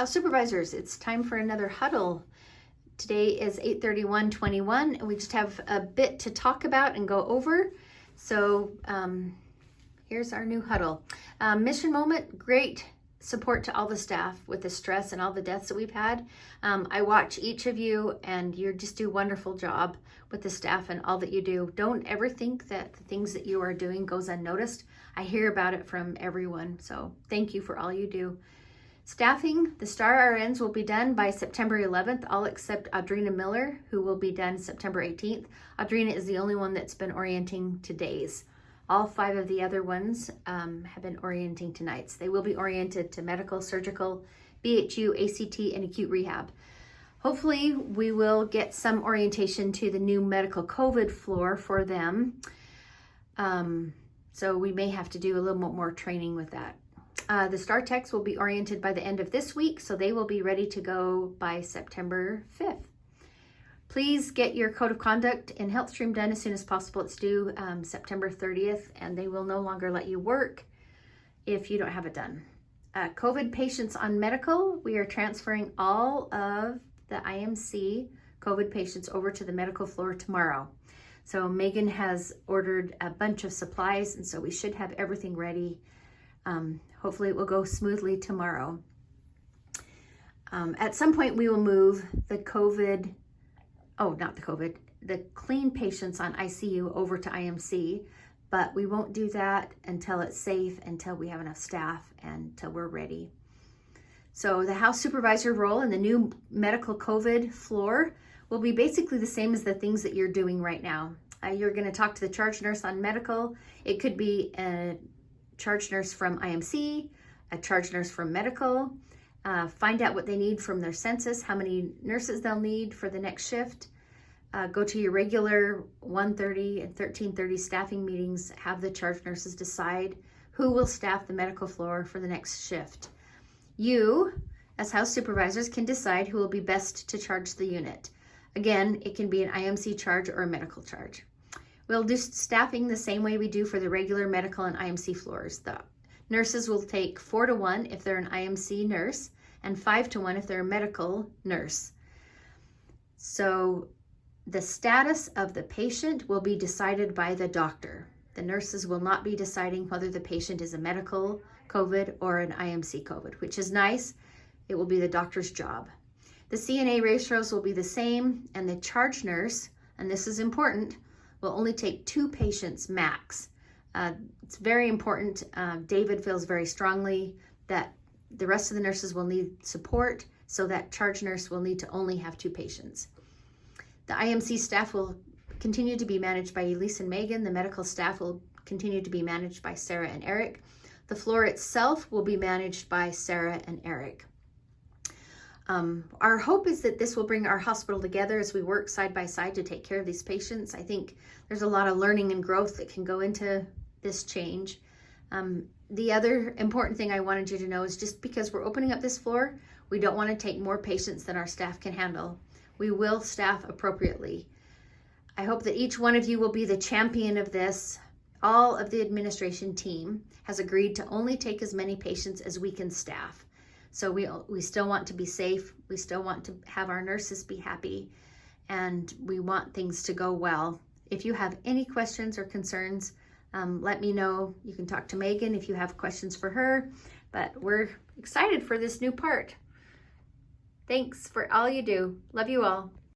House Supervisors, it's time for another huddle. Today is 8/31/21, and we just have a bit to talk about and go over. So here's our new huddle. Mission moment, great support to all the staff with the stress and all the deaths that we've had. I watch each of you, and you just do a wonderful job with the staff and all that you do. Don't ever think that the things that you are doing goes unnoticed. I hear about it from everyone, so thank you for all you do. Staffing, the STAR RNs will be done by September 11th, all except Audrina Miller, who will be done September 18th. Audrina is the only one that's been orienting to days. All 5 of the other ones have been orienting to nights. They will be oriented to medical, surgical, BHU, ACT, and acute rehab. Hopefully, we will get some orientation to the new medical COVID floor for them. So we may have to do a little more training with that. The STAR techs will be oriented by the end of this week, so they will be ready to go by September 5th. Please get your code of conduct and health stream done as soon as possible. It's due September 30th, and they will no longer let you work if you don't have it done. COVID patients on medical, we are transferring all of the IMC COVID patients over to the medical floor tomorrow. So Megan has ordered a bunch of supplies, and so we should have everything ready. Hopefully it will go smoothly tomorrow. At some point we will move the the clean patients on ICU over to IMC, but we won't do that until it's safe, until we have enough staff, and until we're ready. So the house supervisor role in the new medical COVID floor will be basically the same as the things that you're doing right now. You're going to talk to the charge nurse on medical. It could be a charge nurse from IMC, a charge nurse from medical, find out what they need from their census, how many nurses they'll need for the next shift. Go to your regular 1:30 and 13:30 staffing meetings, have the charge nurses decide who will staff the medical floor for the next shift. You, as house supervisors, can decide who will be best to charge the unit. Again, it can be an IMC charge or a medical charge. We'll do staffing the same way we do for the regular medical and IMC floors. The nurses will take 4-to-1 if they're an IMC nurse and 5-to-1 if they're a medical nurse. So the status of the patient will be decided by the doctor. The nurses will not be deciding whether the patient is a medical COVID or an IMC COVID, which is nice. It will be the doctor's job. The CNA ratios will be the same, and the charge nurse, and this is important, will only take 2 patients max. It's very important. David feels very strongly that the rest of the nurses will need support, so that charge nurse will need to only have 2 patients. The IMC staff will continue to be managed by Elise and Megan. The medical staff will continue to be managed by Sarah and Eric. The floor itself will be managed by Sarah and Eric. Our hope is that this will bring our hospital together as we work side by side to take care of these patients. I think there's a lot of learning and growth that can go into this change. The other important thing I wanted you to know is just because we're opening up this floor, we don't want to take more patients than our staff can handle. We will staff appropriately. I hope that each one of you will be the champion of this. All of the administration team has agreed to only take as many patients as we can staff. So we still want to be safe. We still want to have our nurses be happy, and we want things to go well. If you have any questions or concerns, let me know. You can talk to Megan if you have questions for her, but we're excited for this new part. Thanks for all you do. Love you all.